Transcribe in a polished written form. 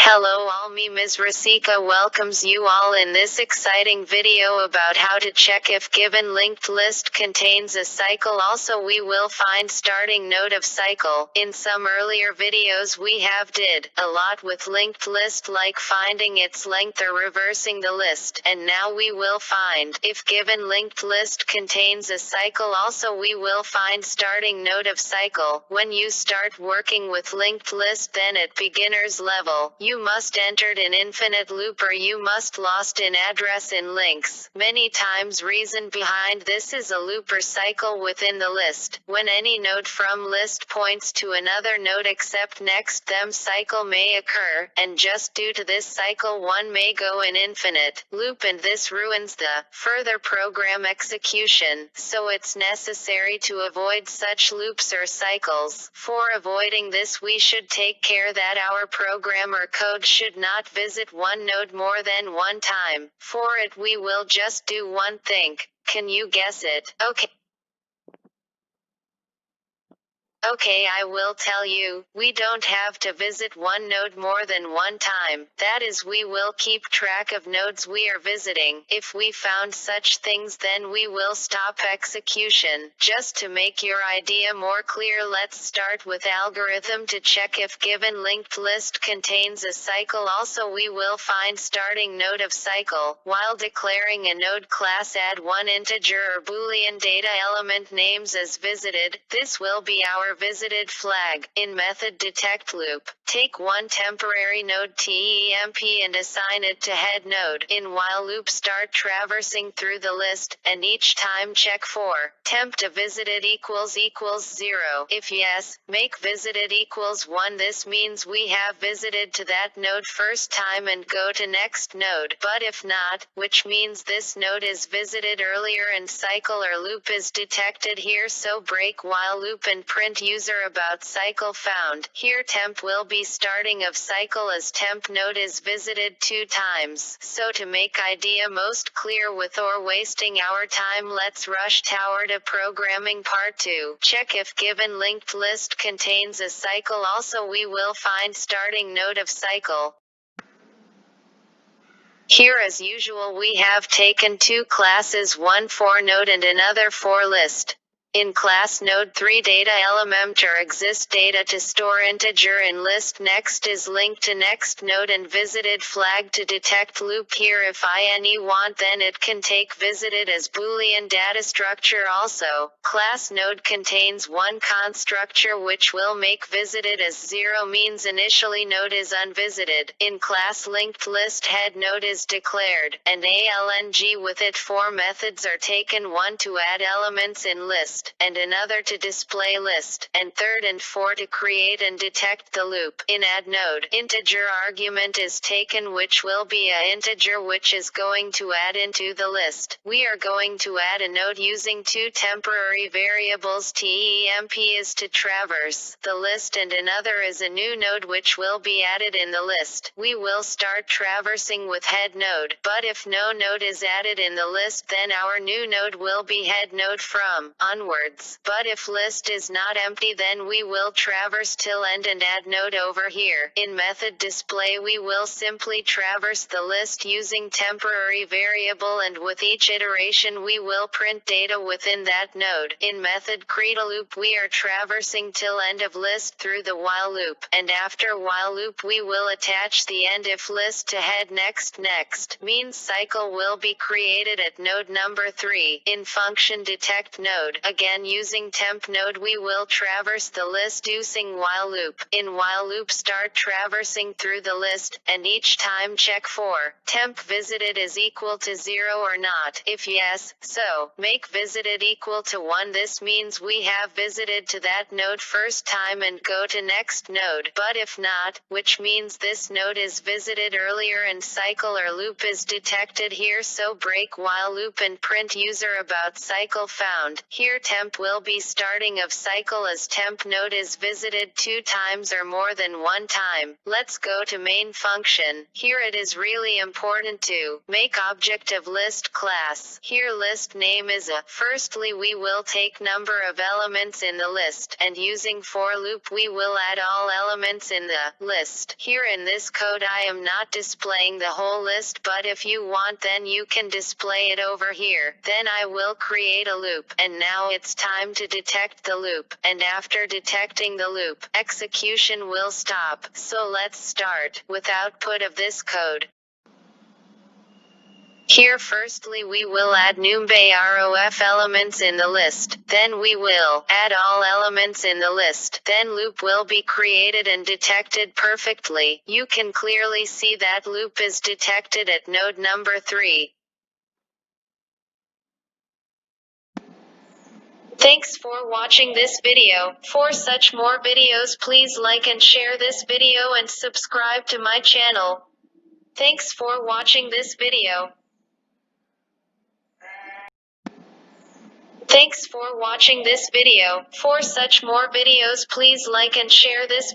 Hello all, me Ms. Rasika welcomes you all in this exciting video about how to check if given linked list contains a cycle. Also we will find starting node of cycle. In some earlier videos we have did a lot with linked list, like finding its length or reversing the list. And now we will find if given linked list contains a cycle. Also we will find starting node of cycle. When you start working with linked list, then at beginner's level, you must entered an infinite loop, or you must lost in address in links. Many times reason behind this is a loop or cycle within the list. When any node from list points to another node except next them, cycle may occur, and just due to this cycle one may go in infinite loop, and this ruins the further program execution. So it's necessary to avoid such loops or cycles. For avoiding this, we should take care that our program or code should not visit one node more than one time. For it we will just do one thing. Can you guess it? Okay, I will tell you, we don't have to visit one node more than one time. That is, we will keep track of nodes we are visiting. If we found such things, then we will stop execution. Just to make your idea more clear, let's start with algorithm to check if given linked list contains a cycle. Also we will find starting node of cycle. While declaring a node class, add one integer or boolean data element names as visited. This will be our visited flag. In method detect loop, take one temporary node temp and assign it to head node. In while loop, start traversing through the list, and each time check for temp to visited equals 0. If yes, make visited equals 1. This means we have visited to that node first time and go to next node. But if not, which means this node is visited earlier and cycle or loop is detected here, so break while loop and print user about cycle found. Here temp will be starting of cycle as temp node is visited 2 times. So to make idea most clear with or wasting our time, let's rush tower to programming part 2. Check if given linked list contains a cycle. Also we will find starting node of cycle. Here as usual we have taken two classes, one for node and another for list. In class node 3 data element or exist data to store integer in list. Next is linked to next node and visited flag to detect loop. Here if any want, then it can take visited as boolean data structure. Also, class node contains one constructor which will make visited as 0, means initially node is unvisited. In class linked list, head node is declared, and alng with it. 4 methods are taken, one to add elements in list, and another to display list, and third and 4 to create and detect the loop. In add node, integer argument is taken, which will be a integer which is going to add into the list. We are going to add a node using 2 temporary variables. Temp is to traverse the list, and another is a new node which will be added in the list. We will start traversing with head node, but if no node is added in the list, then our new node will be head node from onwards. But if list is not empty, then we will traverse till end and add node over here. In method display we will simply traverse the list using temporary variable, and with each iteration we will print data within that node. In method create a loop we are traversing till end of list through the while loop, and after while loop we will attach the end if list to head next means cycle will be created at node number 3. In function detect node, again using temp node we will traverse the list using while loop. In while loop start traversing through the list, and each time check for temp visited is equal to 0 or not. If yes, so make visited equal to 1. This means we have visited to that node first time and go to next node. But if not, which means this node is visited earlier and cycle or loop is detected here, so break while loop and print user about cycle found. Here temp will be starting of cycle as temp node is visited 2 times or more than 1 time. Let's go to main function. Here it is really important to make object of list class. Here list name is a. Firstly we will take number of elements in the list, and using for loop we will add all elements in the list. Here in this code I am not displaying the whole list, but if you want then you can display it over here. Then I will create a loop, and now it's time to detect the loop, and after detecting the loop, execution will stop. So let's start with output of this code. Here firstly we will add NumPy ROF elements in the list, then we will add all elements in the list, then loop will be created and detected perfectly. You can clearly see that loop is detected at node number 3. Thanks for watching this video. For such more videos please like and share this video and subscribe to my channel. Thanks for watching this video. Thanks for watching this video. For such more videos please like and share this